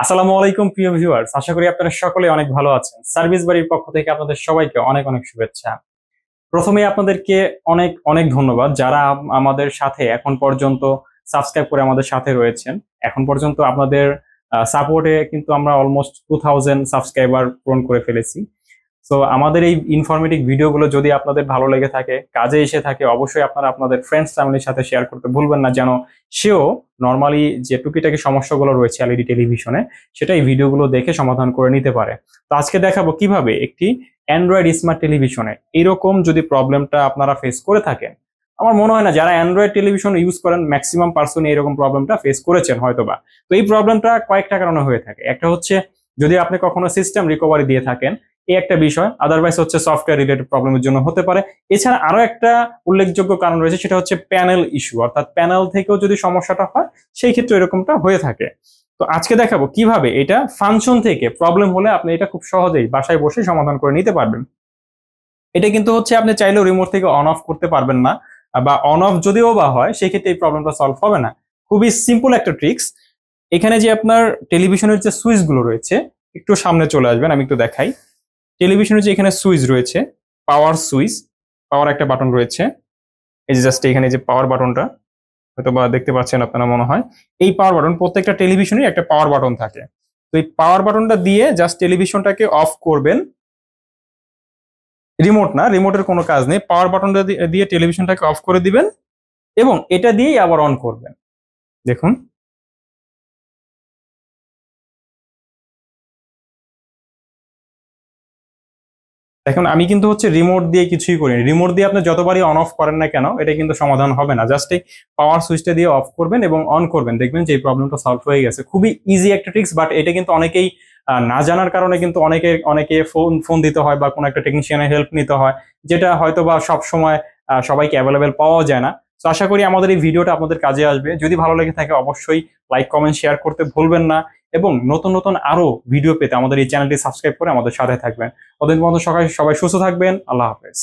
আসসালামু আলাইকুম প্রিয় ভিউয়ার্স, আশা করি আপনারা সকলে অনেক ভালো আছেন। সার্ভিস বাড়ির পক্ষ থেকে আপনাদের সবাইকে অনেক অনেক শুভেচ্ছা। প্রথমেই আপনাদেরকে অনেক অনেক ধন্যবাদ যারা আমাদের সাথে এখন পর্যন্ত সাবস্ক্রাইব করে আমাদের সাথে রয়েছেন। এখন পর্যন্ত আপনাদের সাপোর্টে কিন্তু আমরা অলমোস্ট 2000 সাবস্ক্রাইবার পূরণ করে ফেলেছি। সো আমাদের এই ইনফরমেটিভ ভিডিওগুলো যদি আপনাদের ভালো লেগে থাকে, কাজে এসে থাকে, অবশ্যই আপনারা আপনাদের ফ্রেন্ডস ফ্যামিলির সাথে শেয়ার করতে ভুলবেন না, যেন সেও নর্মালি যে টুকিটাকি সমস্যাগুলো রয়েছে এলইডি টেলিভিশনে সেটা এই ভিডিওগুলো দেখে সমাধান করে নিতে পারে। তো আজকে দেখাবো কিভাবে একটি অ্যান্ড্রয়েড স্মার্ট টেলিভিশনে এরকম যদি প্রবলেমটা আপনারা ফেস করে থাকেন। আমার মনে হয় না যারা অ্যান্ড্রয়েড টেলিভিশন ইউজ করেন ম্যাক্সিমাম পার্সন এরকম প্রবলেমটা ফেস করেছেন হয়তোবা। তো এই প্রবলেমটা কয়েকটা কারণে হয়ে থাকে। একটা হচ্ছে যদি আপনি কখনো সিস্টেম রিকভারি দিয়ে থাকেন, এই একটা বিষয়। আদারওয়াইজ হচ্ছে সফটওয়্যার রিলেটেড প্রবলেমের জন্য হতে পারে। এছাড়া আরো একটা উল্লেখযোগ্য কারণ রয়েছে, সেটা হচ্ছে প্যানেল ইস্যু, অর্থাৎ প্যানেল থেকেও যদি সমস্যাটা হয় সেই ক্ষেত্রে এরকমটা হয়ে থাকে। তো আজকে দেখাবো কিভাবে এটা ফাংশন থেকে প্রবলেম হলে আপনি এটা খুব সহজেই বাসায় বসে সমাধান করে নিতে পারবেন। এটা কিন্তু হচ্ছে আপনি চাইলেও রিমোট থেকে অন অফ করতে পারবেন না, বা অন অফ যদিও বা হয় সেই ক্ষেত্রে এই প্রবলেমটা সলভ হবে না। খুবই সিম্পল একটা ট্রিক্স। এখানে যে আপনার টেলিভিশনের যে সুইচ গুলো রয়েছে, একটু সামনে চলে আসবেন, আমি একটু দেখাই। টেলিভিশনের যে এখানে সুইচ রয়েছে, পাওয়ার সুইচ, পাওয়ার একটা বাটন রয়েছে। এই যে জাস্ট এখানে যে পাওয়ার বাটনটা হয়তো বা দেখতে পাচ্ছেন আপনারা মনে হয়। এই পাওয়ার বাটন, প্রত্যেকটা টেলিভিশনের একটা পাওয়ার বাটন থাকে। তো এই পাওয়ার বাটনটা দিয়ে জাস্ট টেলিভিশনটাকে অফ করবেন। রিমোট না, রিমোটের কোনো কাজ নেই, পাওয়ার বাটনটা দিয়ে টেলিভিশনটাকে অফ করে দিবেন এবং এটা দিয়েই আবার অন করবেন। দেখুন, দেখুন আমি কিন্তু হচ্ছে রিমোট দিয়ে কিছুই করিনি। রিমোট দিয়ে আপনি যতবারই অন অফ করেন না কেন এটা কিন্তু সমাধান হবে না। জাস্ট এই পাওয়ার সুইচটা দিয়ে অফ করবেন এবং অন করবেন, দেখবেন যে এই প্রবলেমটা সলভ হয়ে গেছে। খুবই ইজি একটা ট্রিক্স, বাট এটা কিন্তু অনেকেই না জানার কারণে কিন্তু অনেকে ফোন ফোন দিতে হয় বা কোনো একটা টেকনিশিয়ানের হেল্প নিতে হয়, যেটা হয়তো বা সব সময় সবাইকে অ্যাভেলেবেল পাওয়া যায় না। তো আশা করি আমাদের এই ভিডিওটা আপনাদের কাজে আসবে। যদি ভালো লেগে থাকে অবশ্যই লাইক কমেন্ট শেয়ার করতে ভুলবেন না, এবং নতুন নতুন আরো ভিডিও পেতে আমাদের এই চ্যানেলটি সাবস্ক্রাইব করে আমাদের সাথে থাকবেন। ততদিন পর্যন্ত সবাই সবাই সুস্থ থাকবেন। আল্লাহ হাফেজ।